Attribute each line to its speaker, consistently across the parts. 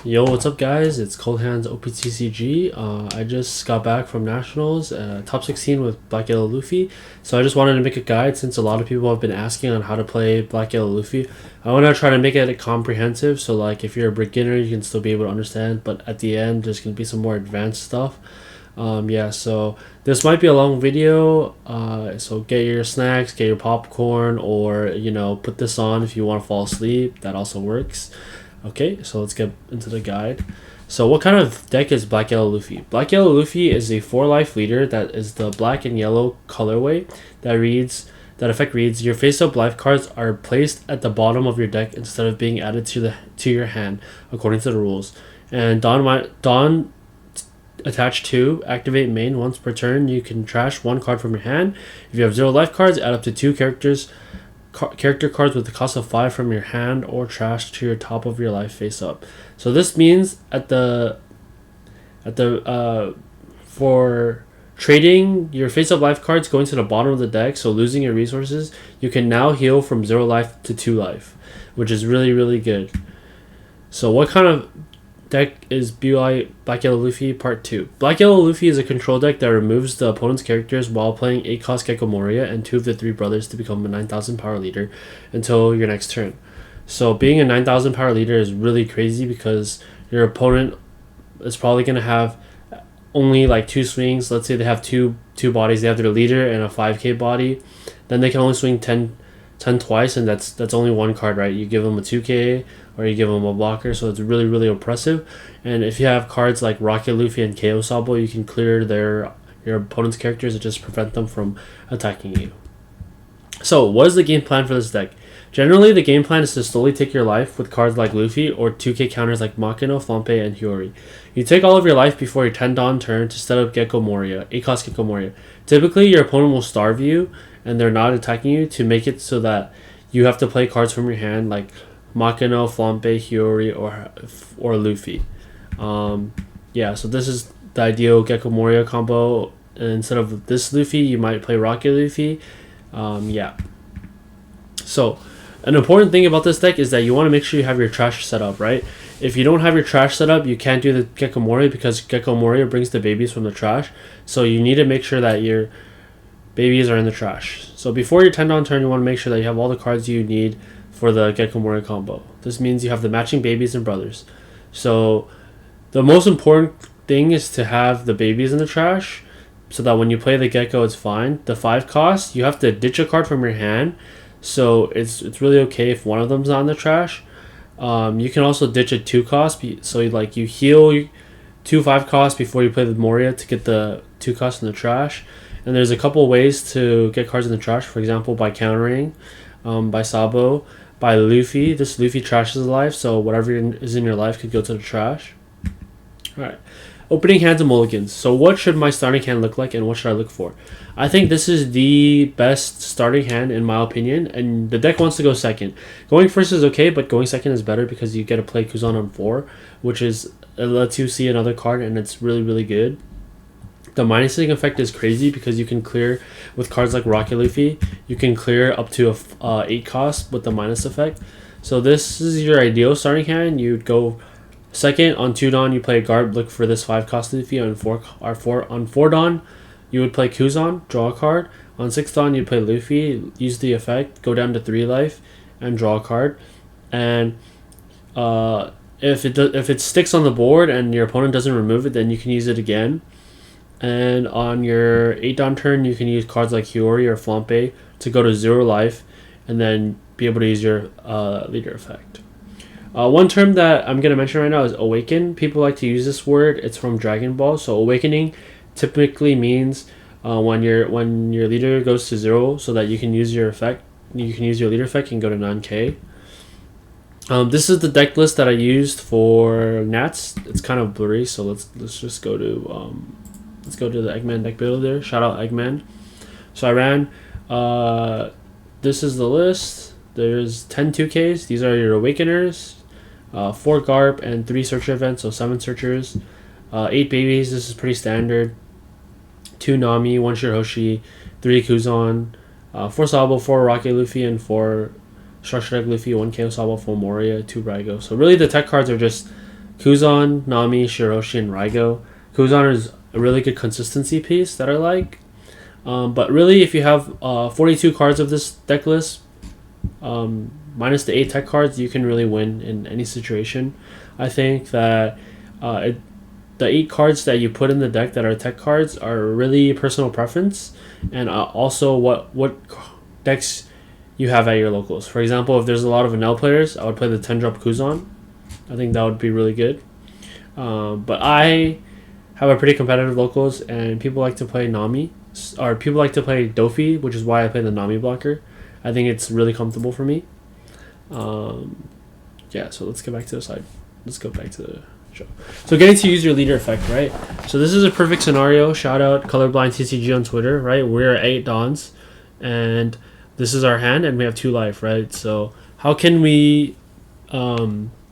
Speaker 1: Yo, what's up, guys? It's Cold Hands OPTCG. I just got back from Nationals, top 16 with Black Yellow Luffy. So I just wanted to make a guide since a lot of people have been asking on how to play Black Yellow Luffy. I want to try to make it comprehensive, so like if you're a beginner, you can still be able to understand. But at the end, there's gonna be some more advanced stuff. Yeah, so this might be a long video. So get your snacks, get your popcorn, or put this on if you want to fall asleep. That also works. Okay, so let's get into the guide. So what kind of deck is Black Yellow Luffy? Black Yellow Luffy is a 4-life leader that is the black and yellow colorway that effect reads, your face-up life cards are placed at the bottom of your deck instead of being added to your hand according to the rules. And Dawn attached to activate main once per turn. You can trash one card from your hand. If you have 0 life cards, add up to 2 character cards with the cost of 5 from your hand or trash to your top of your life face up. So this means for trading your face up life cards going to the bottom of the deck, so losing your resources, you can now heal from 0 life to 2 life, which is really good. So what kind of deck is Black Yellow Luffy Part 2. Black Yellow Luffy is a control deck that removes the opponent's characters while playing 8-cost Gecko Moria and 2 of the 3 brothers to become a 9,000 power leader until your next turn. So being a 9,000 power leader is really crazy because your opponent is probably going to have only like 2 swings. Let's say they have two bodies. They have their leader and a 5k body. Then they can only swing 10 twice, and that's only 1 card, right? You give them a 2k or you give them a blocker, so it's really oppressive. And if you have cards like Rocket Luffy and KO Sabo, you can clear your opponent's characters and just prevent them from attacking you. So what is the game plan for this deck? Generally, the game plan is to slowly take your life with cards like Luffy or 2k counters like Makino, Flampe, and Hiyori. You take all of your life before your 10 Dawn turn to set up Gecko Moria, 8-cost Gecko Moria. Typically, your opponent will starve you and they're not attacking you to make it so that you have to play cards from your hand like Makino, Flampe, Hiyori, or Luffy. Yeah, so this is the ideal Gecko Moria combo. And instead of this Luffy, you might play Rocket Luffy. Yeah. So an important thing about this deck is that you want to make sure you have your trash set up, right? If you don't have your trash set up, you can't do the Gecko Moria because Gecko Moria brings the babies from the trash. So you need to make sure that your babies are in the trash. So before your 10 Dawn turn, you want to make sure that you have all the cards you need for the Gecko Moria combo. This means you have the matching babies and brothers. So the most important thing is to have the babies in the trash so that when you play the Gecko, it's fine. The 5 cost, you have to ditch a card from your hand. So it's really okay if one of them's on the trash. You can also ditch a 2 cost. So you heal 2 5 costs before you play the Moria to get the 2 costs in the trash. And there's a couple ways to get cards in the trash. For example, by countering, by Sabo, by Luffy. This Luffy trashes life, so whatever is in your life could go to the trash. Alright. Opening hands and mulligans. So what should my starting hand look like and what should I look for? I think this is the best starting hand in my opinion, and the deck wants to go second. Going first is okay, but going second is better because you get to play Kuzan on 4, which it lets you see another card and it's really good. The minusing effect is crazy because you can clear with cards like Rocket Luffy. You can clear up to a 8 cost with the minus effect. So this is your ideal starting hand. You'd go second on 2 Dawn. You play a Garb, look for this 5 cost Luffy. On 4 Dawn, you would play Kuzan, draw a card. On 6 Dawn, you'd play Luffy, use the effect, go down to 3 life, and draw a card. And if it sticks on the board and your opponent doesn't remove it, then you can use it again. And on your 8 Dawn turn, you can use cards like Hiyori or Flampe to go to 0 life and then be able to use your leader effect. One term that I'm going to mention right now is Awaken. People like to use this word. It's from Dragon Ball. So Awakening typically means when your leader goes to 0 so that you can use your effect. You can use your leader effect and go to 9k. This is the deck list that I used for Nats. It's kind of blurry, so let's just go to let's go to the Eggman deck builder. Shout out Eggman. So I ran, this is the list. There's 10 2Ks. These are your Awakeners, 4 Garp, and 3 Searcher events, so 7 Searchers. 8 Babies, this is pretty standard. 2 Nami, 1 Shirahoshi, 3 Kuzan, 4 Sabo, 4 Rocket Luffy, and 4 Structure Deck Luffy, 1 KO Sabo, 4 Moria, 2 Raigo. So really the tech cards are just Kuzan, Nami, Shiroshi, and Raigo. Kuzan is a really good consistency piece that I like. But really, if you have 42 cards of this deck list, minus the 8 tech cards, you can really win in any situation. I think that the 8 cards that you put in the deck that are tech cards are really personal preference, and also what decks you have at your locals. For example, if there's a lot of Vanilla players, I would play the 10-drop Kuzan. I think that would be really good. But I have a pretty competitive locals, and people like to play Nami, or people like to play Doffy, which is why I play the Nami blocker. I think it's really comfortable for me. Yeah, so let's get back to the side. Let's go back to the show. So getting to use your leader effect, right? So this is a perfect scenario. Shout out Colorblind TCG on Twitter, right? We're 8 Dons, and this is our hand, and we have 2 life, right? So how can we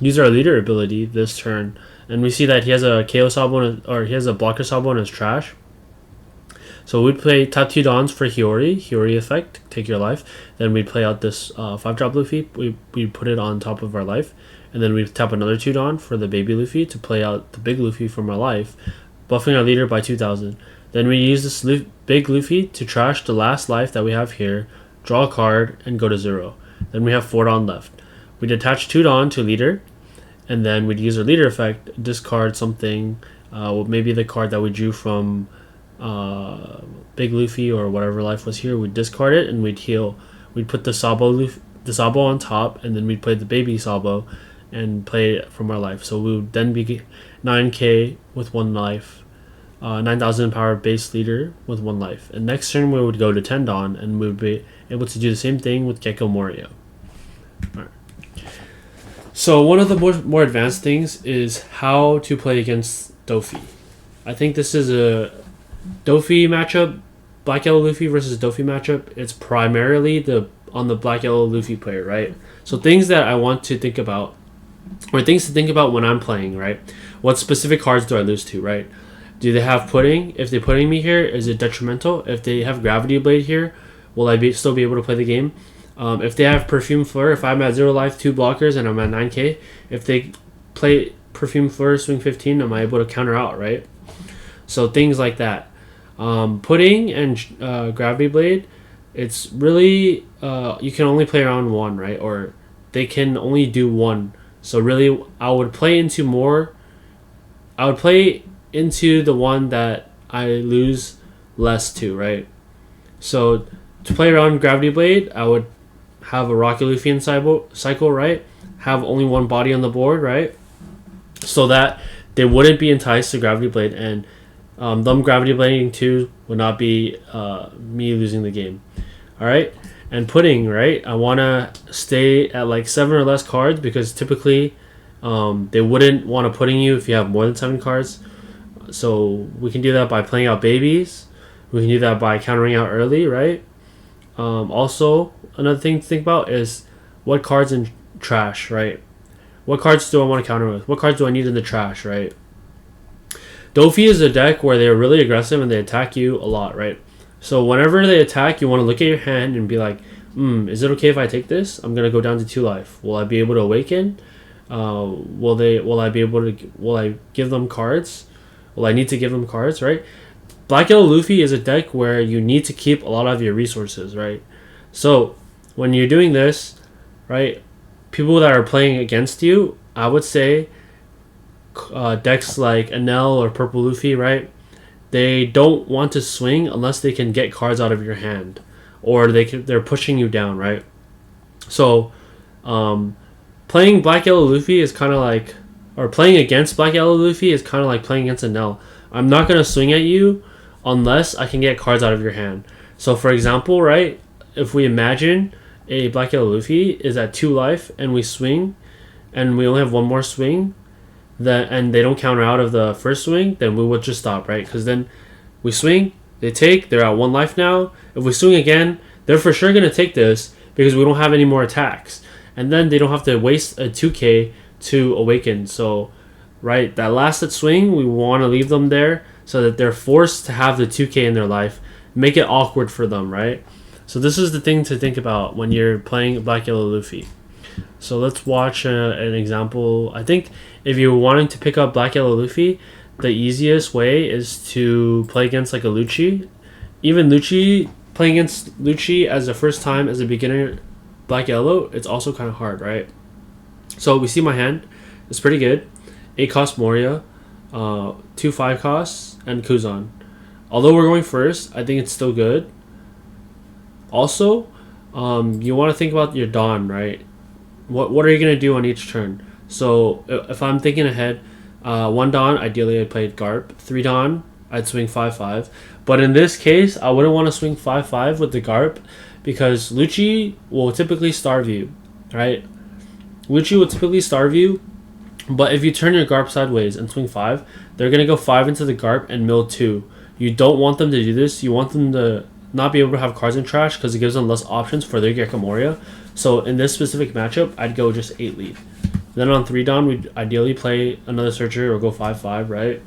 Speaker 1: use our leader ability this turn? And we see that he has a KO Sabo, or he has a blocker Sabo in his trash. So we'd play tap 2 Dons for Hiyori effect, take your life. Then we'd play out this 5-drop Luffy. We put it on top of our life. And then we'd tap another 2 Don for the baby Luffy to play out the big Luffy from our life, buffing our leader by 2,000. Then we use this big Luffy to trash the last life that we have here, draw a card, and go to 0. Then we have 4 Don left. We'd attach 2 Don to leader, and then we'd use our leader effect, discard something, maybe the card that we drew from big Luffy or whatever life was here. We'd discard it and we'd heal. We'd put the Sabo on top, and then we'd play the baby Sabo and play it from our life. So we would then be 9k with 1 life, 9,000 power base leader with 1 life. And next turn we would go to 10 Don, and we would be able to do the same thing with Gecko Morio. Alright. So one of the more advanced things is how to play against Doffy. I think this is a Doffy matchup, Black Yellow Luffy versus Doffy matchup. It's primarily on the Black Yellow Luffy player, right? So things that I want to think about, or things to think about when I'm playing, right? What specific cards do I lose to, right? Do they have pudding? If they're putting me here, is it detrimental? If they have Gravity Blade here, will I still be able to play the game? If they have Perfume Fleur, if I'm at 0 life, 2 blockers, and I'm at 9k, if they play Perfume Fleur, swing 15, am I able to counter out, right? So things like that. Pudding and Gravity Blade, it's really, you can only play around 1, right? Or they can only do 1. So really, I would play into the one that I lose less to, right? So to play around Gravity Blade, I would have a Rocky Luffy in cycle, right? Have only 1 body on the board, right? So that they wouldn't be enticed to Gravity Blade, and them Gravity Blading 2 would not be me losing the game. Alright? And pudding, right? I want to stay at like 7 or less cards, because typically they wouldn't want to pudding you if you have more than 7 cards. So we can do that by playing out babies. We can do that by countering out early, right? Also, another thing to think about is what cards in trash, right? What cards do I want to counter with? What cards do I need in the trash, right? Doffy is a deck where they're really aggressive and they attack you a lot, right? So whenever they attack, you want to look at your hand and be like, is it okay if I take this? I'm gonna go down to 2 life. Will I be able to awaken? Will I give them cards? Will I need to give them cards, right? Black Yellow Luffy is a deck where you need to keep a lot of your resources, right? So when you're doing this, right, people that are playing against you, I would say decks like Enel or Purple Luffy, right? They don't want to swing unless they can get cards out of your hand, or they're pushing you down, right? So playing Black Yellow Luffy is kind of like, or playing against Black Yellow Luffy is kind of like playing against Enel. I'm not going to swing at you unless I can get cards out of your hand. So for example, right, if we imagine a Black Yellow Luffy is at 2 life and we swing and we only have 1 more swing, and they don't counter out of the first swing, then we would just stop, right? Because then we swing, they take, they're at 1 life now. If we swing again, they're for sure going to take this because we don't have any more attacks. And then they don't have to waste a 2k to awaken. So, right, that last swing, we want to leave them there so that they're forced to have the 2k in their life. Make it awkward for them, right? So this is the thing to think about when you're playing Black Yellow Luffy. So let's watch an example. I think if you're wanting to pick up Black Yellow Luffy, the easiest way is to play against like a Lucci. Even Lucci, playing against Lucci as the first time as a beginner Black Yellow, it's also kind of hard, right? So we see my hand. It's pretty good. 8 cost Moria, 2 5 costs, and Kuzan. Although we're going first, I think it's still good. Also, you want to think about your Dawn, right? What are you going to do on each turn? So if I'm thinking ahead, 1 Dawn, ideally I'd play Garp. 3 Dawn, I'd swing 5-5. But in this case, I wouldn't want to swing 5-5 with the Garp because Lucci will typically starve you, right? Lucci will typically starve you, but if you turn your Garp sideways and swing 5, they're going to go 5 into the Garp and mill 2. You don't want them to do this. You want them to not be able to have cards in trash because it gives them less options for their Gecko Moria. So in this specific matchup, I'd go just 8 lead. Then on 3 Dawn, we'd ideally play another Searcher or go 5-5, right?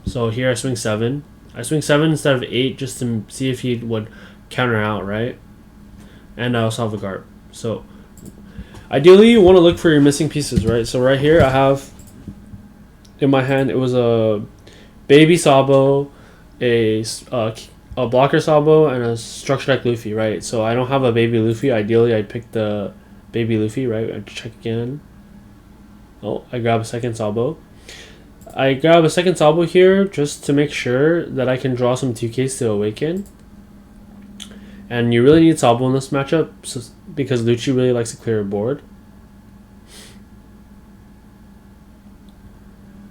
Speaker 1: So here I swing 7. I swing 7 instead of 8 just to see if he would counter out, right? And I also have a Garp. So ideally, you want to look for your missing pieces, right? So right here, I have in my hand, it was a Baby Sabo, a blocker Sabo, and a structure deck Luffy, right? So I don't have a Baby Luffy. Ideally, I'd pick the Baby Luffy, right? I'd check again. Oh, I grab a second Sabo. I grab a second Sabo here just to make sure that I can draw some 2Ks to awaken. And you really need Sabo in this matchup because Lucci really likes to clear a board.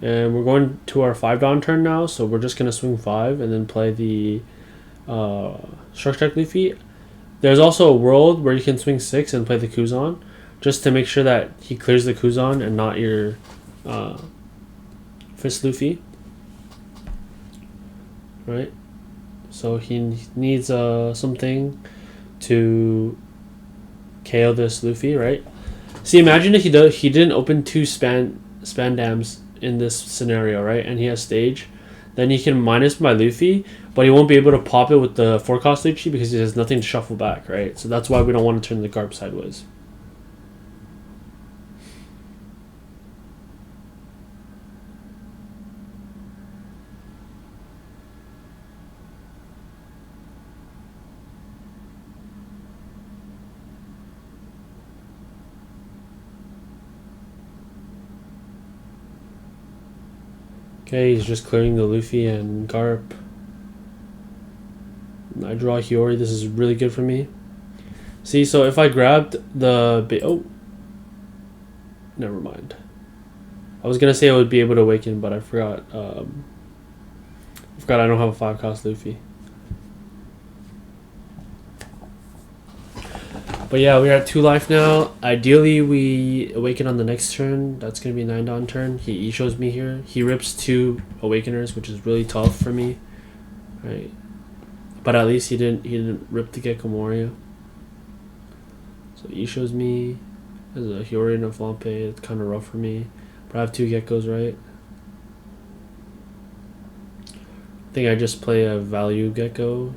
Speaker 1: And we're going to our 5 Dawn turn now, so we're just going to swing 5 and then play the Structure Deck Luffy. There's also a world where you can swing 6 and play the Kuzan, just to make sure that he clears the Kuzan and not your Fist Luffy. Right? So he needs something to KO this Luffy, right? See, imagine if he didn't open 2 span dams in this scenario, right? And he has stage, then he can minus my Luffy, but he won't be able to pop it with the 4 cost Lucci because he has nothing to shuffle back, right? So that's why we don't want to turn the Garp sideways. Okay, he's just clearing the Luffy and Garp. I draw Hiyori. This is really good for me. See, so if I grabbed the... Oh. Never mind. I was going to say I would be able to awaken, but I forgot. I don't have a 5 cost Luffy. But yeah, we're at 2 life now. Ideally, we awaken on the next turn. That's going to be 9 Dawn turn. He shows me here. He rips 2 Awakeners, which is really tough for me. Right. But at least he didn't rip the Gecko Moria. So he shows me as a Hiyori and a Flampe. It's kind of rough for me. But I have 2 Geckos, right? I think I just play a value Gecko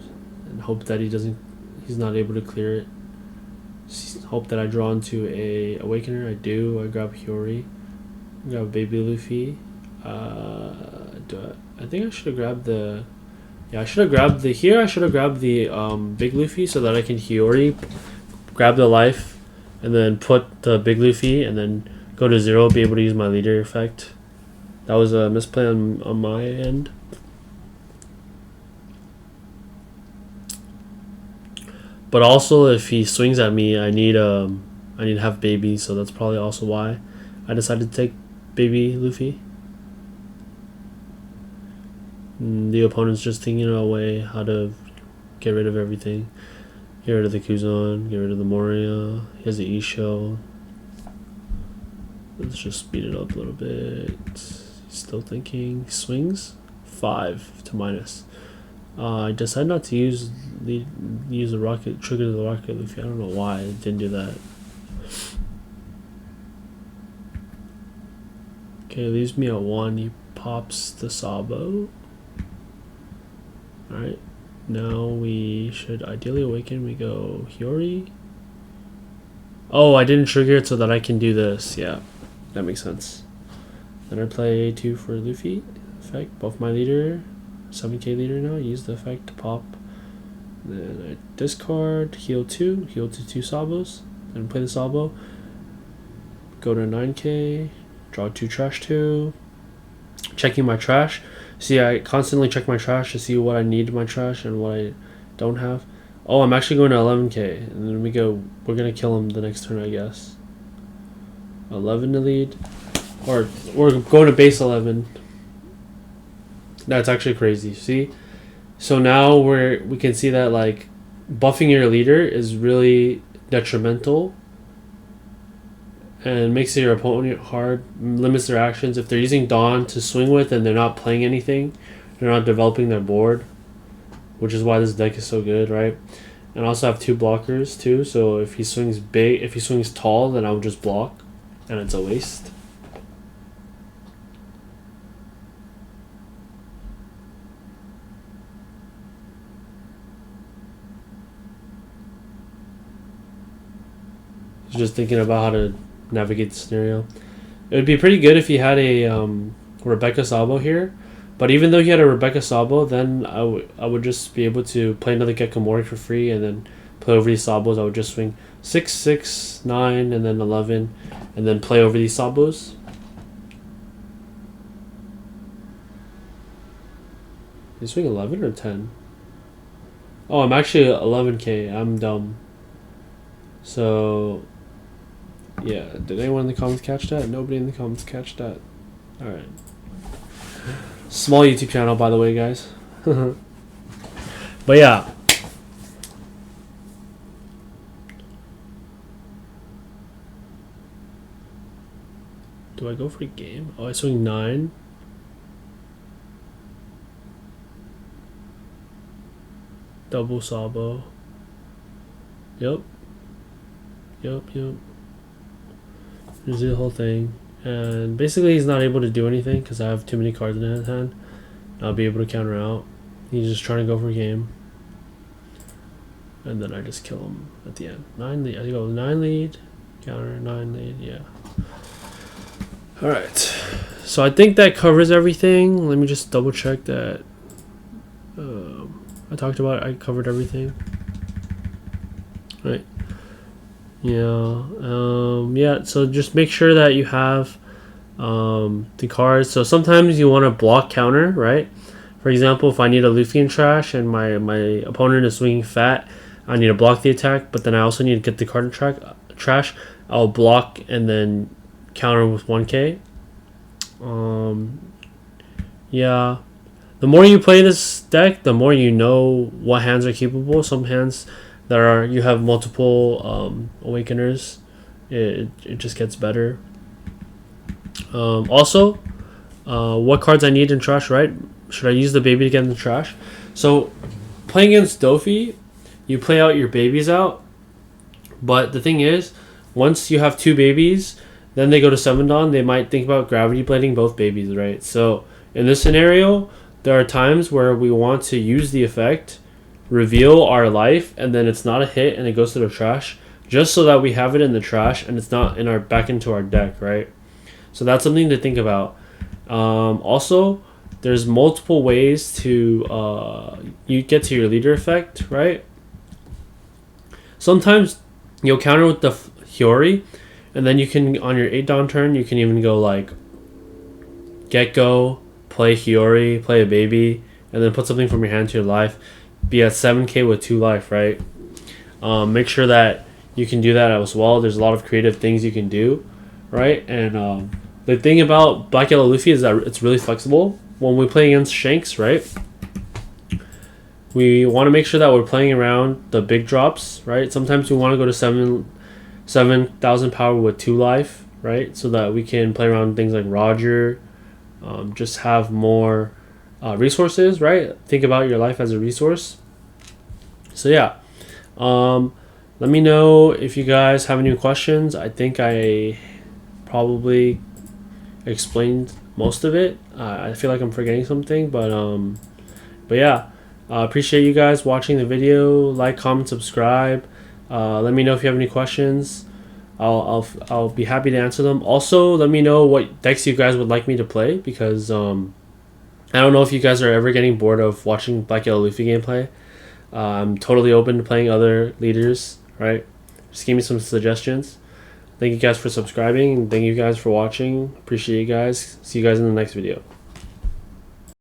Speaker 1: and hope that he's not able to clear it. Hope that I draw into a Awakener. I do. I grab Hiyori. Grab Baby Luffy. I think I should have grabbed the... Yeah, I should have grabbed the... Here, I should have grabbed the Big Luffy so that I can Hiyori, grab the life, and then put the Big Luffy, and then go to 0, be able to use my leader effect. That was a misplay on my end. But also, if he swings at me, I need to have Baby, so that's probably also why I decided to take Baby Luffy. And the opponent's just thinking a way how to get rid of everything. Get rid of the Kuzan, get rid of the Moria. He has the Isho. Let's just speed it up a little bit. He's still thinking. Swings 5 to minus. I decided not to use the rocket trigger the rocket Luffy. I don't know why I didn't do that. Okay, leaves me at 1. He pops the Sabo. Alright. Now we should ideally awaken. We go Hiyori. Oh, I didn't trigger it so that I can do this. Yeah, that makes sense. Then I play 2 for Luffy effect. Buff my leader. 7k leader now. Use the effect to pop. Then I discard. Heal 2. Heal to 2 Sabos. Then play the Sabo. Go to 9k. Draw 2 trash 2. Checking my trash. See, I constantly check my trash to see what I need in my trash and what I don't have. Oh, I'm actually going to 11k. And then we're going to kill him the next turn, I guess. 11 to lead. Or we're going to base 11. That's actually crazy. See? So now we can see that like buffing your leader is really detrimental and makes your opponent hard, limits their actions. If they're using Dawn to swing with and they're not playing anything, they're not developing their board, which is why this deck is so good, right? And I also have 2 blockers too, so if he swings big, if he swings tall, then I'll just block, and it's a waste. Just thinking about how to navigate the scenario. It would be pretty good if he had a Rebecca Sabo here, but even though he had a Rebecca Sabo, then I would just be able to play another Gekomori for free and then play over these Sabos. I would just swing 6, 6, 9, and then 11, and then play over these Sabos. You swing 11 or 10? Oh, I'm actually 11k. I'm dumb. So, yeah. Did anyone in the comments catch that? Nobody in the comments catch that. Alright. Small YouTube channel, by the way, guys. But yeah. Do I go for a game? Oh, I swing 9. Double Sabo. Yep. Yep. Just do the whole thing. And basically he's not able to do anything because I have too many cards in his hand. I'll be able to counter out. He's just trying to go for a game. And then I just kill him at the end. 9 lead. I go 9 lead. Counter, 9 lead. Yeah. Alright. So I think that covers everything. Let me just double check that. I talked about it. I covered everything. Right. Yeah. Yeah. So just make sure that you have the cards. So sometimes you want to block counter, right? For example, if I need a Luffy in trash and my opponent is swinging fat, I need to block the attack, but then I also need to get the card in trash. I'll block and then counter with 1k. Yeah. The more you play this deck, the more you know what hands are capable. Some hands that you have multiple awakeners, it just gets better. Also, what cards I need in trash, right? Should I use the baby to get in the trash? So, playing against Doffy, you play out your babies out. But the thing is, once you have 2 babies, then they go to 7 Dawn, they might think about gravity blading both babies, right? So, in this scenario, there are times where we want to use the effect, reveal our life, and then it's not a hit and it goes to the trash, just so that we have it in the trash and it's not in our back into our deck, right? So that's something to think about. Also, there's multiple ways to you get to your leader effect, right? Sometimes you'll counter with the Hiyori, and then you can, on your 8 Dawn turn, you can even go like Get-Go, play Hiyori, play a baby, and then put something from your hand to your life. Be at 7k with 2 life, right? Make sure that you can do that as well. There's a lot of creative things you can do, right? And the thing about Black Yellow Luffy is that it's really flexible. When we play against Shanks, right, we want to make sure that we're playing around the big drops, right? Sometimes we want to go to 7,000 power with 2 life, right? So that we can play around things like Roger, just have more resources, right? Think about your life as a resource. So yeah, let me know if you guys have any questions. I think I probably explained most of it. I feel like I'm forgetting something, but yeah, appreciate you guys watching the video. Like, comment, subscribe. Let me know if you have any questions. I'll be happy to answer them. Also, let me know what decks you guys would like me to play, because I don't know if you guys are ever getting bored of watching Black Yellow Luffy gameplay. I'm totally open to playing other leaders, right? Just give me some suggestions. Thank you guys for subscribing, and thank you guys for watching. Appreciate you guys. See you guys in the next video.